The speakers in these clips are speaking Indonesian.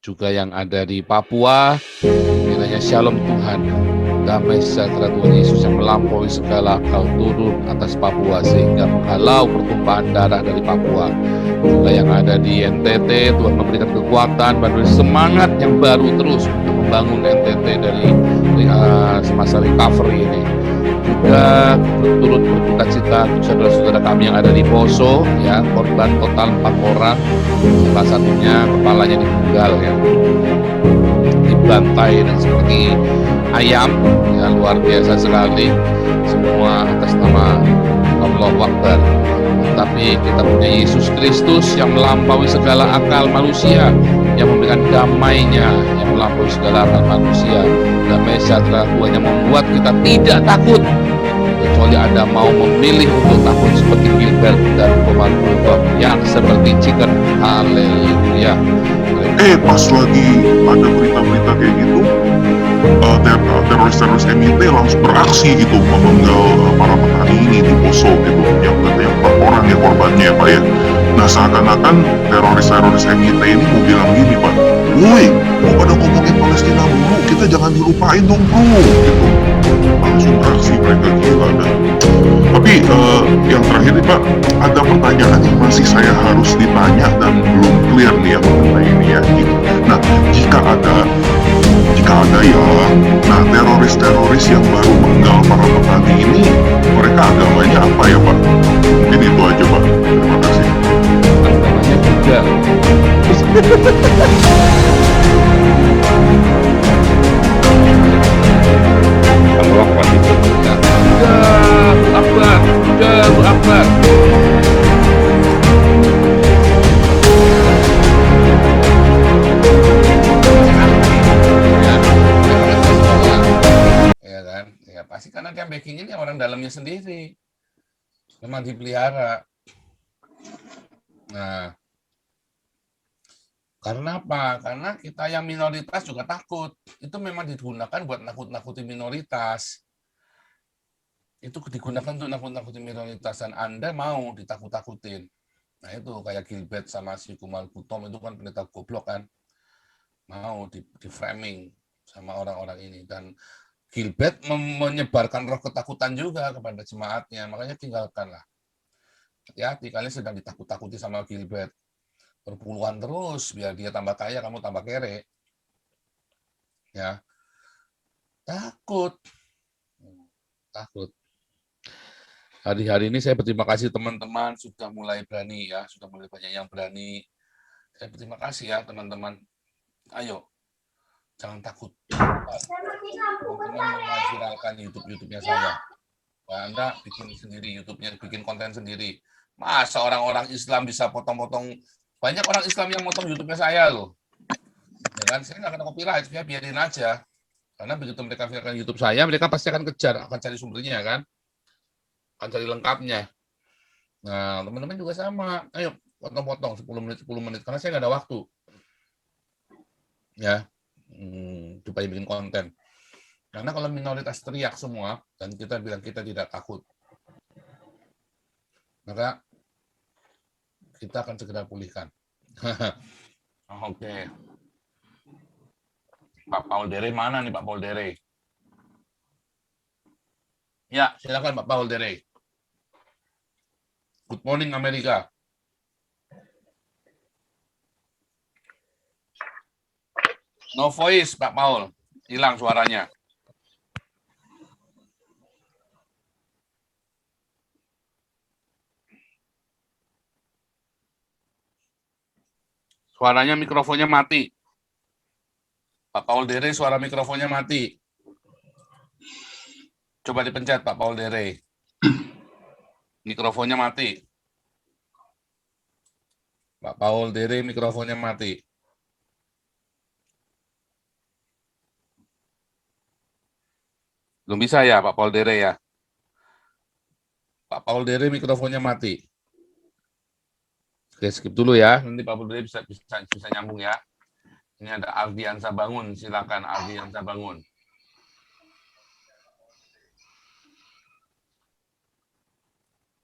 juga yang ada di Papua. Kiranya shalom Tuhan, damai sejahtera Tuhan Yesus yang melampaui segala akal turun atas Papua sehingga menghalau pertumpahan darah dari Papua. Juga yang ada di NTT, Tuhan memberikan kekuatan, memberi semangat yang baru terus untuk membangun NTT dari semasa recovery ini. Juga turut berduka cita untuk saudara-saudara kami yang ada di Poso, ya, korban total 4 orang, salah satunya kepalanya dipenggal, ya, dibantai dan seperti ayam, ya, luar biasa sekali. Semua atas nama Allahu Akbar. Tapi kita punya Yesus Kristus yang melampaui segala akal manusia, yang memberikan damainya yang melampaui segala akal manusia. Damai sejahtera Tuhan yang membuat kita tidak takut, kecuali Anda mau memilih untuk takut seperti Gilbert dan Komar Kultur yang seperti chicken. Haleluya. Pas lagi ada berita-berita kayak gitu, teroris-teroris MIT langsung beraksi gitu memenggal para petani ini di Poso gitu, yang 4 orang ya korbannya ya Pak ya. Nah seakan-akan teroris-teroris MIT ini mau bilang gini Pak, woi mau pada ngomongin Palestina dulu, kita jangan dilupain dong bro gitu. Langsung beraksi mereka, gila. Tapi yang terakhir nih Pak, ada pertanyaan yang masih saya harus ditanya dan belum clear nih ya mengenai ini ya. Nah jika ada ya, nah teroris-teroris yang baru menggal para petani ini, mereka agamanya apa ya Pak? Mungkin itu aja Pak, terima kasih. Agamanya juga. Allah pasti berkata, Allahu Akbar. Ya kan, ya pasti karena dia backingnya orang dalamnya sendiri, memang dipelihara. Nah, karena apa? Karena kita yang minoritas juga takut. Itu memang digunakan buat nakut-nakuti minoritas. Itu digunakan untuk nakut-nakuti minoritas, dan Anda mau ditakut-takutin. Nah itu kayak Gilbert sama si Kumal Butom itu kan pendeta goblok kan. Mau di framing sama orang-orang ini. Dan Gilbert menyebarkan roh ketakutan juga kepada jemaatnya. Makanya tinggalkanlah. Hati-hati, kalian sedang ditakut-takuti sama Gilbert. Perpuluhan terus, biar dia tambah kaya, kamu tambah kere. Ya, takut. Hari-hari ini saya berterima kasih teman-teman sudah mulai berani ya, sudah mulai banyak yang berani. Saya berterima kasih ya teman-teman. Ayo, jangan takut. Teman-teman memviralkan YouTube-nya saya. Nah, Anda bikin sendiri YouTube-nya, bikin konten sendiri. Masa orang-orang Islam bisa potong-potong? Banyak orang Islam yang potong YouTube-nya saya loh. Ya kan, saya nggak kena copyright, ya biarin aja. Karena begitu mereka viralkan YouTube saya, mereka pasti akan kejar, akan cari sumbernya kan. Akan cari lengkapnya. Nah, teman-teman juga sama. Ayo, potong-potong 10 menit. Karena saya nggak ada waktu. Ya, supaya bikin konten. Karena kalau minoritas teriak semua, dan kita bilang kita tidak takut, maka kita akan segera pulihkan. Oke. Pak Paul Dere mana nih Pak Paul Dere? Ya, silakan Pak Paul Dere. Good morning Amerika. No voice Pak Paul, hilang suaranya. Suaranya mikrofonnya mati. Pak Paul Dere, suara mikrofonnya mati. Coba dipencet Pak Paul Dere. Mikrofonnya mati. Pak Paul Dere, mikrofonnya mati. Belum bisa ya Pak Paul Dere ya? Pak Paul Dere, mikrofonnya mati. Oke, skip dulu ya. Nanti Pak Paul Dere bisa nyambung ya. Ini ada Ardiansa Bangun, silakan Ardiansa Bangun.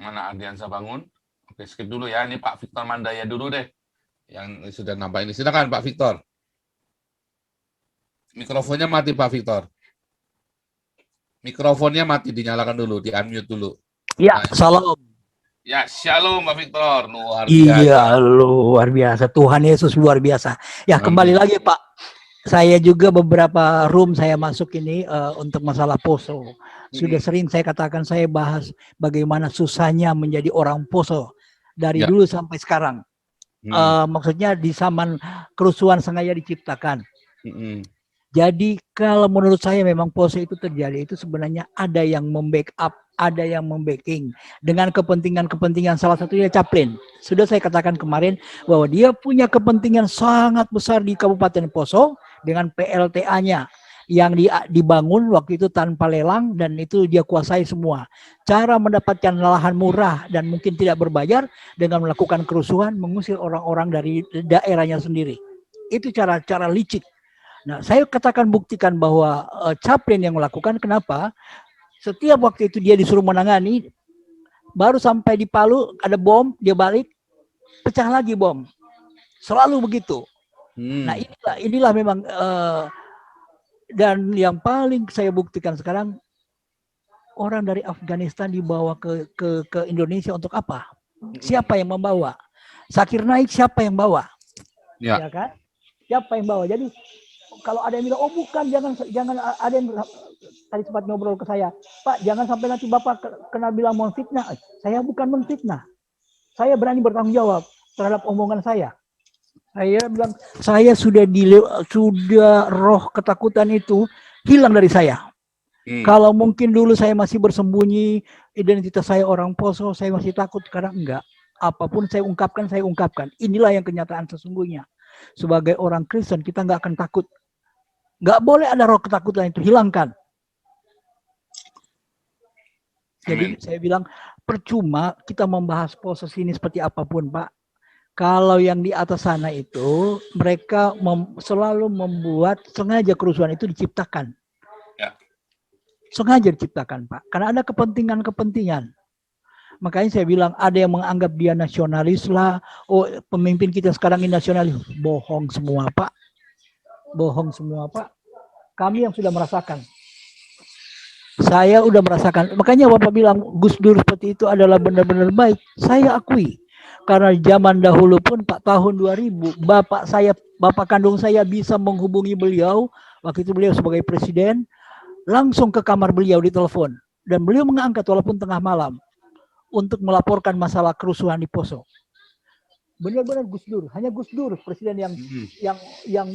Mana Ardiansa Bangun? Oke, skip dulu ya. Ini Pak Victor Mandaya dulu deh. Yang sudah nampak ini. Silakan Pak Victor. Mikrofonnya mati Pak Victor. Mikrofonnya mati, dinyalakan dulu, di-unmute dulu. Ya, Nah, salam. ya, shalom Pak Victor, luar Iya, biasa. luar biasa. Tuhan Yesus luar biasa. Ya, kembali Amin. lagi Pak. Saya juga beberapa room saya masuk ini untuk masalah poso. Sudah sering saya katakan, saya bahas bagaimana susahnya menjadi orang poso dari Ya. dulu sampai sekarang. Maksudnya di zaman kerusuhan sengaja diciptakan. Jadi kalau menurut saya memang poso itu terjadi, itu sebenarnya ada yang membackup, ada yang membacking dengan kepentingan-kepentingan, salah satunya Chaplin. Sudah saya katakan kemarin bahwa dia punya kepentingan sangat besar di Kabupaten Poso dengan PLTA-nya yang dibangun waktu itu tanpa lelang dan itu dia kuasai semua. Cara mendapatkan lahan murah dan mungkin tidak berbayar dengan melakukan kerusuhan, mengusir orang-orang dari daerahnya sendiri. Itu cara-cara licik. Nah, saya katakan buktikan bahwa Chaplin yang melakukan. Kenapa? Setiap waktu itu dia disuruh menangani, baru sampai di Palu ada bom, dia balik, pecah lagi bom. Selalu begitu. Nah, inilah memang dan yang paling saya buktikan sekarang, orang dari Afghanistan dibawa ke Indonesia untuk apa? Siapa yang membawa? Zakir Naik siapa yang bawa? Ya kan? Siapa yang bawa? Jadi kalau ada yang bilang, oh bukan, jangan ada yang tadi sempat ngobrol ke saya, Pak, jangan sampai nanti Bapak kena bilang menfitnah. Saya bukan menfitnah. Saya berani bertanggung jawab terhadap omongan saya. Saya bilang, saya sudah roh ketakutan itu hilang dari saya. Kalau mungkin dulu saya masih bersembunyi, identitas saya orang Poso, saya masih takut, sekarang enggak. Apapun saya ungkapkan, saya ungkapkan. Inilah yang kenyataan sesungguhnya. Sebagai orang Kristen, kita enggak akan takut. Nggak boleh ada roh ketakutan itu, hilangkan. Jadi saya bilang, percuma kita membahas proses ini seperti apapun Pak. Kalau yang di atas sana itu, mereka selalu membuat, sengaja kerusuhan itu diciptakan. Ya. Sengaja diciptakan Pak, karena ada kepentingan-kepentingan. Makanya saya bilang, ada yang menganggap dia nasionalis lah, oh pemimpin kita sekarang ini nasionalis. Bohong semua Pak. Bohong semua Pak. Kami yang sudah merasakan. Saya udah merasakan. Makanya Bapak bilang Gus Dur seperti itu adalah benar-benar baik. Saya akui. Karena zaman dahulu pun Pak, tahun 2000, Bapak kandung saya bisa menghubungi beliau. Waktu itu beliau sebagai presiden. Langsung ke kamar beliau di telepon. Dan beliau mengangkat walaupun tengah malam. Untuk melaporkan masalah kerusuhan di Poso. Benar-benar Gus Dur. Hanya Gus Dur presiden yang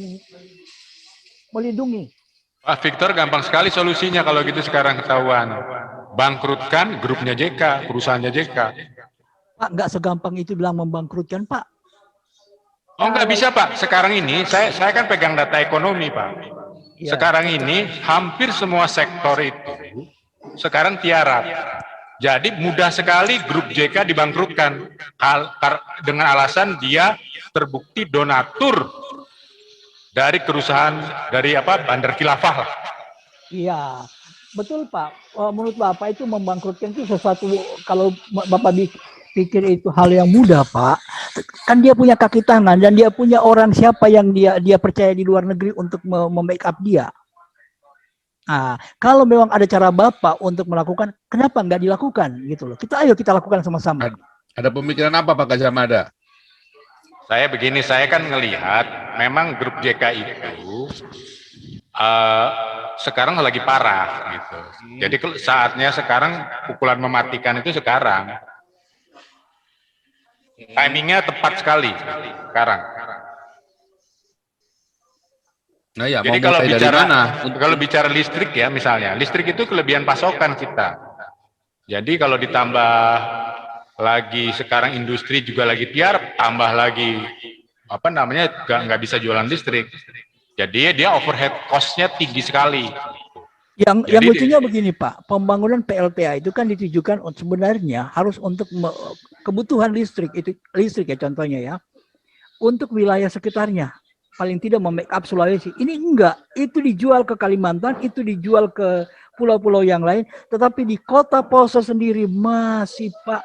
melindungi. Pak Victor, gampang sekali solusinya kalau gitu sekarang ketahuan. Bangkrutkan grupnya JK, perusahaannya JK. Pak, nggak segampang itu bilang membangkrutkan, Pak. Oh, nggak bisa, Pak. Sekarang ini, saya kan pegang data ekonomi, Pak. Ya. Sekarang ini, hampir semua sektor itu sekarang tiarap. Jadi mudah sekali grup JK dibangkrutkan. Dengan alasan dia terbukti donatur dari kerusuhan dari Bandar Khilafah lah. Iya, betul Pak. Menurut Bapak itu membangkrutkan itu sesuatu, kalau Bapak pikir itu hal yang mudah Pak. Kan dia punya kaki tangan dan dia punya orang siapa yang dia percaya di luar negeri untuk membackup dia. Nah, kalau memang ada cara Bapak untuk melakukan, kenapa nggak dilakukan gitu loh? Ayo kita lakukan sama-sama. Ada pemikiran apa Pak Gajamada? Saya begini, saya kan ngelihat memang grup JK itu sekarang lagi parah gitu. Jadi saatnya sekarang pukulan mematikan itu sekarang. Timingnya tepat sekali sekarang. Nah ya, jadi kalau bicara listrik ya misalnya, listrik itu kelebihan pasokan kita. Jadi kalau ditambah lagi sekarang industri juga lagi tiarap, tambah lagi nggak bisa jualan listrik. Jadi dia overhead cost-nya tinggi sekali. Yang lucunya begini Pak, pembangunan PLTA itu kan ditujukan sebenarnya harus untuk kebutuhan listrik ya contohnya ya, untuk wilayah sekitarnya. Paling tidak membackup Sulawesi. Ini enggak, itu dijual ke Kalimantan, itu dijual ke pulau-pulau yang lain, tetapi di kota Poso sendiri masih Pak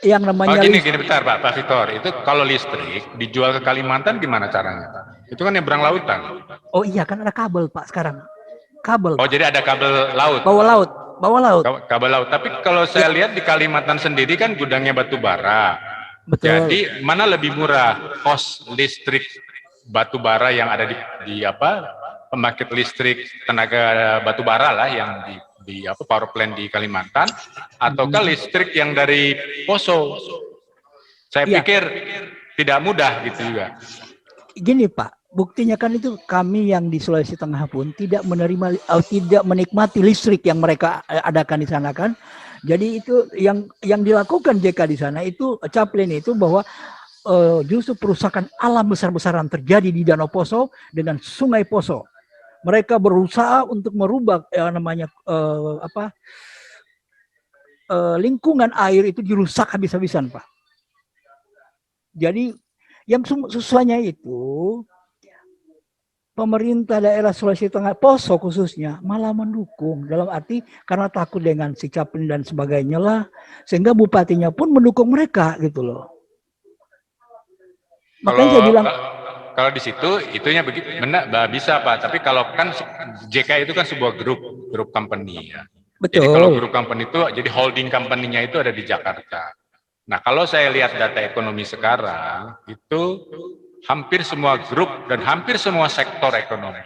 yang namanya gini bentar Pak Victor, itu kalau listrik dijual ke Kalimantan gimana caranya? Itu kan nyebrang lautan. Oh iya, kan ada kabel Pak sekarang. Kabel. Oh, jadi ada kabel laut. Bawah laut. Bawah laut. Kabel laut. Tapi kalau saya lihat di Kalimantan sendiri kan gudangnya batu bara. Betul. Jadi mana lebih murah kos listrik batu bara yang ada di pembangkit listrik tenaga batu bara lah yang di power plant di Kalimantan, ataukah listrik yang dari Poso? Saya pikir tidak mudah gitu juga. Gini Pak, buktinya kan itu kami yang di Sulawesi Tengah pun tidak menerima tidak menikmati listrik yang mereka adakan di sana kan. Jadi itu yang dilakukan JK di sana itu Chaplin itu bahwa justru perusakan alam besar-besaran terjadi di Danau Poso dengan Sungai Poso. Mereka berusaha untuk merubah lingkungan air itu dirusak habis-habisan Pak. Jadi yang sesuanya itu pemerintah daerah Sulawesi Tengah, Poso khususnya malah mendukung dalam arti karena takut dengan si Chaplin dan sebagainya lah, sehingga bupatinya pun mendukung mereka gitu loh. Makanya saya bilang kalau di situ itunya benar bisa Pak, tapi kalau kan JK itu kan sebuah grup company ya. Betul. Jadi kalau grup company itu jadi holding company-nya itu ada di Jakarta. Nah, kalau saya lihat data ekonomi sekarang itu hampir semua grup dan hampir semua sektor ekonomi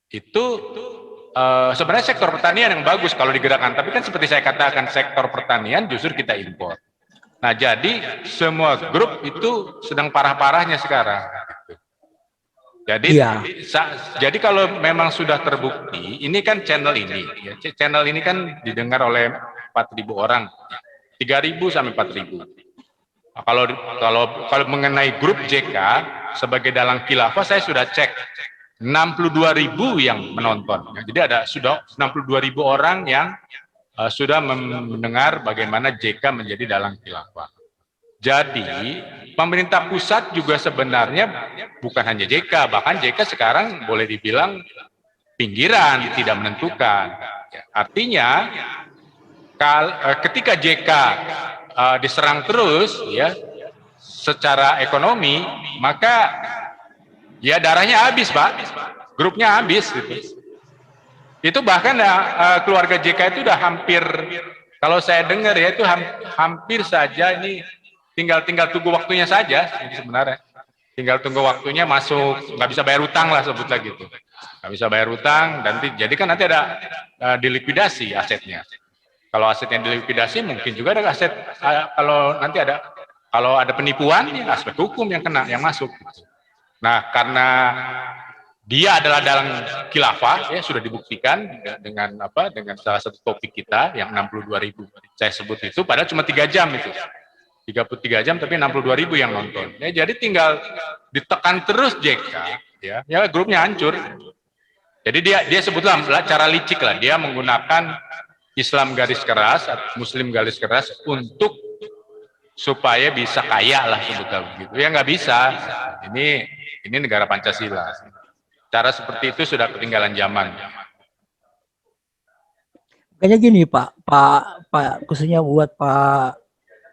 itu sebenarnya sektor pertanian yang bagus kalau digerakkan, tapi kan seperti saya katakan sektor pertanian justru kita impor. Nah, jadi semua grup itu sedang parah-parahnya sekarang. Jadi, jadi kalau memang sudah terbukti, ini kan channel ini kan didengar oleh 4.000 orang, 3.000 sampai 4.000. Nah, kalau mengenai grup JK sebagai dalang khilafah, saya sudah cek 62.000 yang menonton. Jadi sudah 62.000 orang yang sudah mendengar bagaimana JK menjadi dalang khilafah. Jadi pemerintah pusat juga sebenarnya bukan hanya JK, bahkan JK sekarang boleh dibilang pinggiran, tidak menentukan. Artinya ketika JK diserang terus ya secara ekonomi, maka ya darahnya habis Pak, grupnya habis gitu. Itu bahkan keluarga JK itu udah hampir, kalau saya dengar ya itu hampir saja ini tinggal tunggu waktunya saja sebenarnya. Tinggal tunggu waktunya masuk, nggak bisa bayar utang lah sebutlah gitu. Nggak bisa bayar utang, dan jadi kan nanti ada dilikuidasi asetnya. Kalau asetnya dilikuidasi mungkin juga ada aset, kalau ada penipuan, ya aspek hukum yang kena, yang masuk. Nah, karena dia adalah dalang khilafah, ya sudah dibuktikan dengan salah satu topik kita yang 62.000 saya sebut itu, padahal cuma 3 jam itu, 33 jam tapi 62.000 yang nonton. Ya, jadi tinggal ditekan terus JK, ya grupnya hancur. Jadi dia sebutlah cara licik lah, dia menggunakan Islam garis keras, Muslim garis keras untuk supaya bisa kaya lah sebutlah begitu. Ya nggak bisa. Ini negara Pancasila. Cara seperti itu sudah ketinggalan zaman. Kayaknya gini Pak, khususnya buat Pak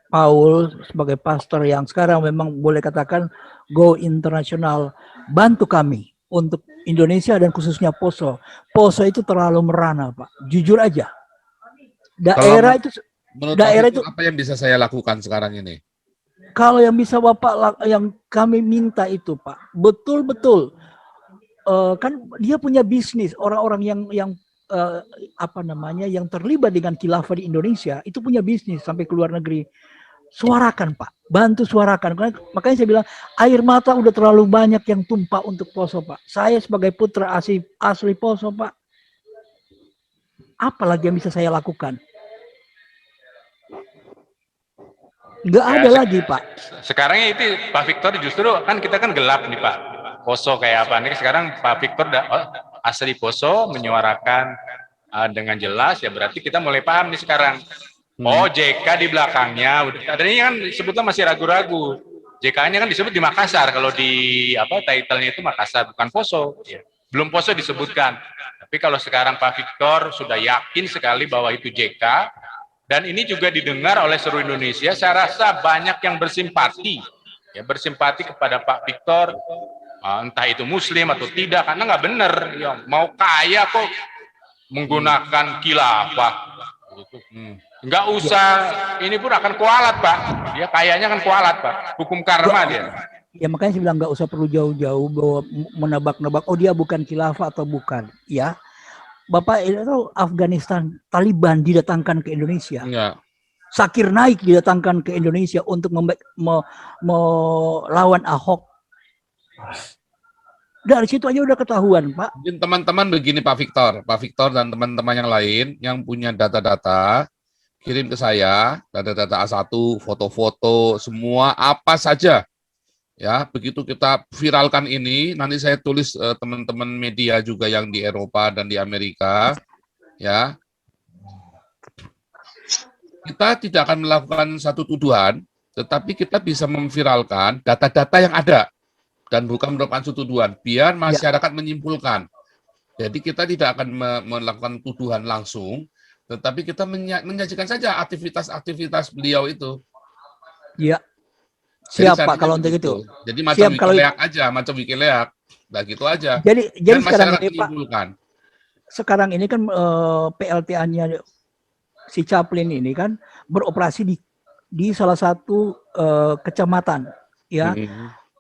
Paul sebagai pastor yang sekarang memang boleh katakan go internasional, bantu kami untuk Indonesia dan khususnya Poso. Poso itu terlalu merana Pak, jujur aja. Daerah itu apa yang bisa saya lakukan sekarang ini? Kalau yang bisa Bapak yang kami minta itu Pak, betul-betul kan dia punya bisnis, orang-orang yang yang terlibat dengan khilafah di Indonesia itu punya bisnis sampai ke luar negeri. Suarakan Pak, bantu suarakan. Makanya saya bilang air mata udah terlalu banyak yang tumpah untuk Poso Pak. Saya sebagai putra asli Poso Pak, apalagi yang bisa saya lakukan? Nggak ada lagi Pak. Sekarang itu Pak Victor justru kan kita kan gelap nih Pak. Poso kayak apa nih sekarang Pak Victor asli Poso menyuarakan dengan jelas, ya berarti kita mulai paham nih sekarang. Oh, JK di belakangnya, adanya kan sebutnya masih ragu-ragu. JK-nya kan disebut di Makassar, kalau di title-nya itu Makassar bukan Poso. Belum Poso disebutkan. Tapi kalau sekarang Pak Victor sudah yakin sekali bahwa itu JK, dan ini juga didengar oleh seluruh Indonesia, saya rasa banyak yang bersimpati, bersimpati kepada Pak Victor. entah itu Muslim atau tidak, karena nggak benar. Ya, mau kaya kok menggunakan khilafah. Nggak usah, ini pun akan kualat, Pak. Dia kayaknya kan kualat, Pak. Hukum karma dia. Ya makanya saya bilang nggak usah perlu jauh-jauh bahwa menebak-nebak, oh dia bukan khilafah atau bukan. Ya, Bapak itu Afghanistan, Taliban didatangkan ke Indonesia. Enggak. Zakir Naik didatangkan ke Indonesia untuk melawan Ahok. Dari situ aja udah ketahuan, Pak. Mungkin teman-teman begini Pak Victor dan teman-teman yang lain yang punya data-data, kirim ke saya, data-data A1, foto-foto, semua apa saja. Ya, begitu kita viralkan ini, nanti saya tulis teman-teman media juga yang di Eropa dan di Amerika, ya. Kita tidak akan melakukan satu tuduhan, tetapi kita bisa memviralkan data-data yang ada dan bukan merupakan satu tuduhan, biar masyarakat menyimpulkan. Jadi kita tidak akan melakukan tuduhan langsung, tetapi kita menyajikan saja aktivitas-aktivitas beliau itu. Iya. Siap Pak kalau untuk itu. Jadi macam Wikileaks aja, macam Wikileaks. Nah gitu aja. Jadi sekarang ini Pak, sekarang ini kan PLTA-nya si Chaplin ini kan beroperasi di salah satu kecamatan ya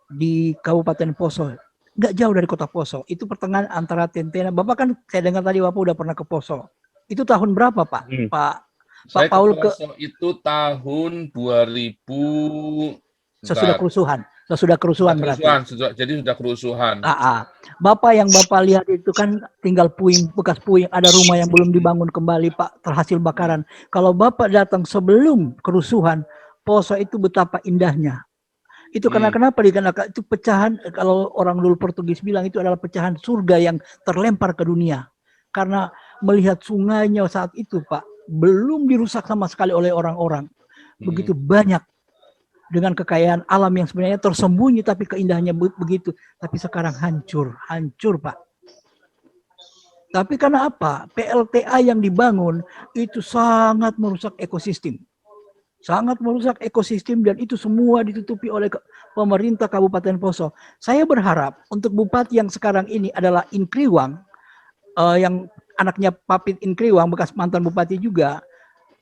di Kabupaten Poso. Nggak jauh dari kota Poso. Itu pertengahan antara Tentena. Bapak kan saya dengar tadi Bapak udah pernah ke Poso. Itu tahun berapa Pak? Pak Paul ke itu tahun 2000. Sesudah kerusuhan berarti. Jadi sudah kerusuhan. Bapak yang Bapak lihat itu kan tinggal puing, bekas puing, ada rumah yang belum dibangun kembali Pak, terhasil bakaran. Kalau Bapak datang sebelum kerusuhan, Poso itu betapa indahnya. Itu karena kenapa dikarenakan itu pecahan, kalau orang dulu Portugis bilang itu adalah pecahan surga yang terlempar ke dunia. Karena melihat sungainya saat itu Pak, belum dirusak sama sekali oleh orang-orang. Begitu banyak. Dengan kekayaan alam yang sebenarnya tersembunyi tapi keindahannya begitu, tapi sekarang hancur Pak. Tapi karena apa? PLTA yang dibangun itu sangat merusak ekosistem. Dan itu semua ditutupi oleh pemerintah Kabupaten Poso. Saya berharap untuk bupati yang sekarang ini adalah Inkriwang, yang anaknya Papit Inkriwang, bekas mantan bupati juga,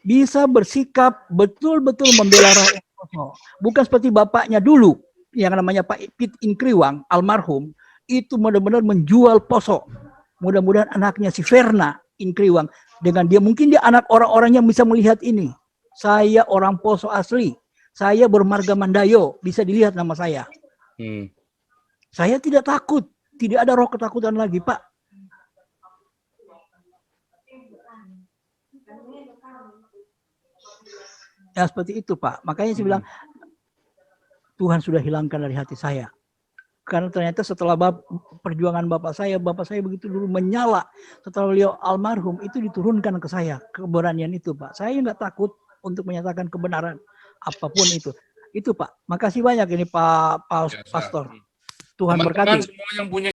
bisa bersikap betul-betul membela rakyat Poso. Bukan seperti bapaknya dulu, yang namanya Pak Pit Inkriwang, almarhum, itu benar-benar menjual Poso. Mudah-mudahan anaknya si Verna Inkriwang, dengan dia, mungkin dia anak orang-orang yang bisa melihat ini. Saya orang Poso asli, saya bermarga Mandayo, bisa dilihat nama saya. Saya tidak takut, tidak ada roh ketakutan lagi, Pak. Ya seperti itu Pak. Makanya saya bilang Tuhan sudah hilangkan dari hati saya. Karena ternyata setelah perjuangan bapak saya begitu dulu menyala. Setelah beliau almarhum itu diturunkan ke saya keberanian itu Pak. Saya nggak takut untuk menyatakan kebenaran apapun itu. Itu Pak. Makasih banyak ini Pak Pastor. Tuhan berkati. Semua yang punya